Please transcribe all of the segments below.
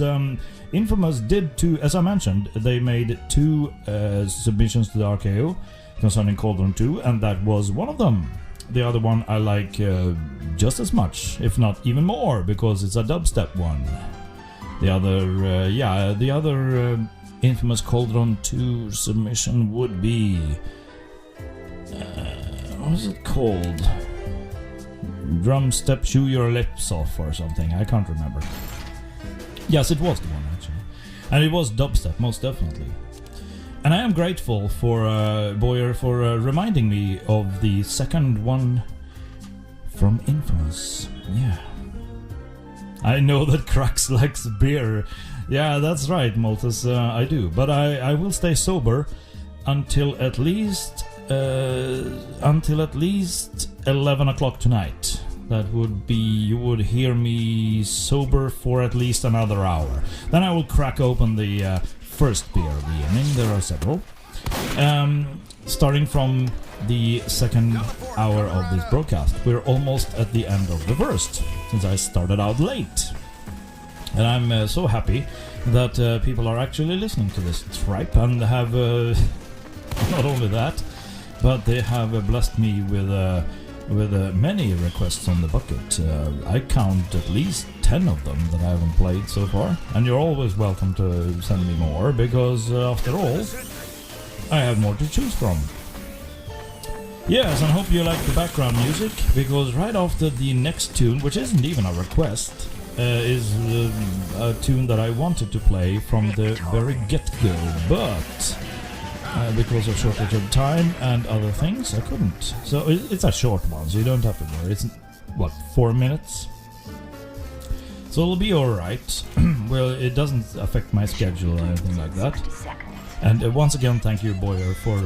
Infamous did two, as I mentioned, they made two submissions to the RKO concerning Cauldron 2, and that was one of them. The other one I like just as much, if not even more, because it's a dubstep one. The other Infamous Cauldron 2 submission would be... what was it called? Drum Step Chew Your Lips Off or something, I can't remember. Yes, it was the one actually. And it was dubstep, most definitely. And I am grateful for Boyer for reminding me of the second one from Infamous. Yeah. I know that Crux likes beer. Yeah, that's right, Malthus, I do. But I will stay sober until at least 11 o'clock tonight. That would be, you would hear me sober for at least another hour. Then I will crack open the first beer of the evening. There are several. Starting from the second hour of this broadcast. We're almost at the end of the first, since I started out late. And I'm so happy that people are actually listening to this tripe and have not only that, but they have blessed me with many requests on the bucket. I count at least 10 of them that I haven't played so far, and you're always welcome to send me more, because after all, I have more to choose from. Yes, and I hope you like the background music, because right after the next tune, which isn't even a request, is a tune that I wanted to play from the very get-go, but because of shortage of time and other things, I couldn't. So it's a short one, so you don't have to worry. It's, 4 minutes? So it'll be alright. Well, it doesn't affect my schedule or anything like that. And once again, thank you, Boyer, for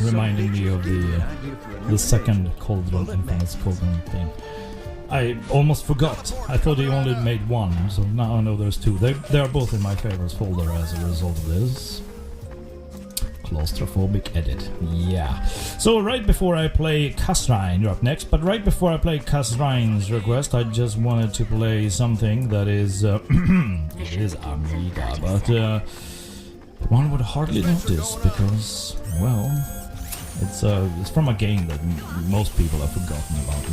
reminding me of the second Cauldron, Infamous Cauldron thing. I almost forgot. I thought he only made one, so now I know there's two. They are both in my favorites folder as a result of this. Claustrophobic edit. Yeah. So right before I play Kasrain, you're up next, but right before I play Kasrain's request, I just wanted to play something that is it is Amiga, but one would hardly notice because, well, it's from a game that most people have forgotten about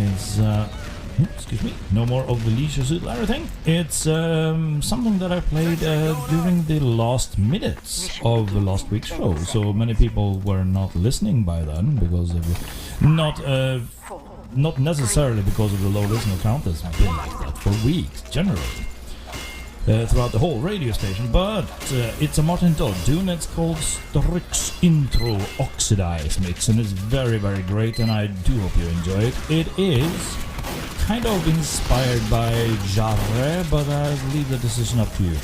now. Excuse me, no more of the Leisure Suit Larry thing. It's something that I played during the last minutes of the last week's show. So many people were not listening by then because of not necessarily because of the low listener count. It's been like that for weeks generally throughout the whole radio station. But it's a Martin Dodd tune. It's called Strix Intro Oxidize Mix, and it's very, very great. And I do hope you enjoy it. It is kind of inspired by Jarre, but I'll leave the decision up to you.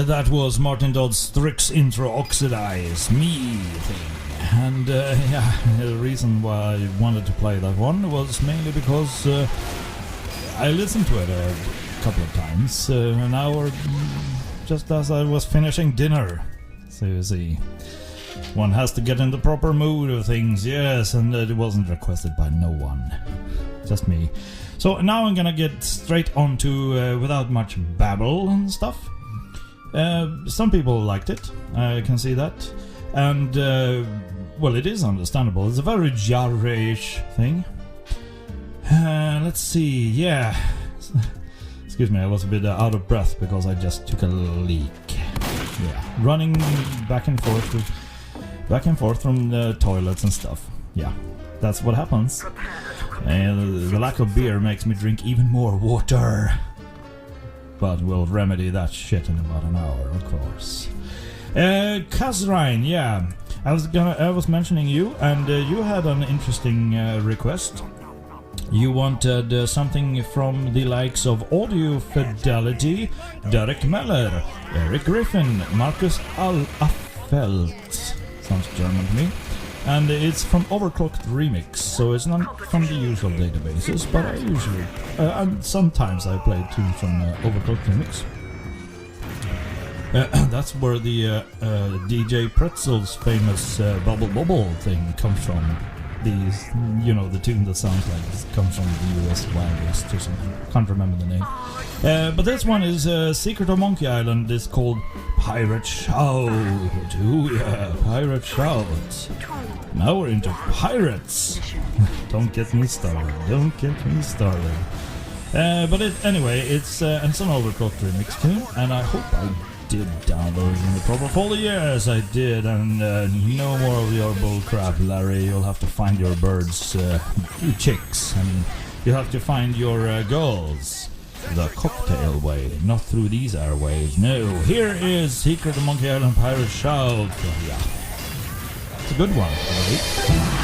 That was Martin Dodd's Strix intro Oxidize Me thing. And yeah, the reason why I wanted to play that one was mainly because I listened to it a couple of times, an hour just as I was finishing dinner. So you see, one has to get in the proper mood of things, yes, and it wasn't requested by no one, just me. So now I'm gonna get straight on to, without much babble and stuff. Some people liked it, I can see that. And, well, it is understandable. It's a very genre-ish thing. Let's see, yeah. Excuse me, I was a bit out of breath because I just took a leak. Yeah, running back and forth from the toilets and stuff. Yeah, that's what happens. And the lack of beer makes me drink even more water. But we'll remedy that shit in about an hour, of course. Kazrain, yeah. I was mentioning you, and you had an interesting request. You wanted something from the likes of Audio Fidelity, Derek Meller, Eric Griffin, Marcus Affelt. Sounds German to me. And it's from Overclocked Remix, so it's not from the usual databases, but I usually, and sometimes I play tunes from Overclocked Remix. That's where the DJ Pretzel's famous Bubble Bubble thing comes from. These, you know, the tune that sounds like it comes from the US Wild West or something. Can't remember the name. But this one is Secret of Monkey Island. It's called Pirate Shout. Ooh, yeah, Pirate Shout. Now we're into pirates. Don't get me started. Don't get me started. But anyway, it's an Overclocked remix tune, and I hope I did download it in the proper folder. Yes, I did, and no more of your bullcrap, Larry. You'll have to find your birds, chicks, and you'll have to find your girls the cocktail way, not through these airwaves. No, here is Secret of Monkey Island Pirate Shout. Yeah, it's a good one, right?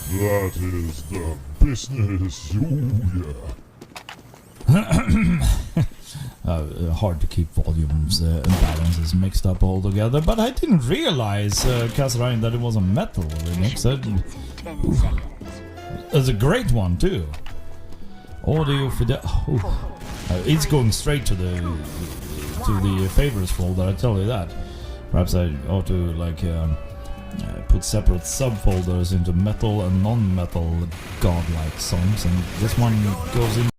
That is the business, Hard to keep volumes and balances mixed up all together, but I didn't realize, Kasrain, that it was a metal remix. It's a great one too. Audio it's going straight to the favorites folder, I tell you that. Perhaps I ought to put separate subfolders into metal and non-metal godlike songs, and this one goes in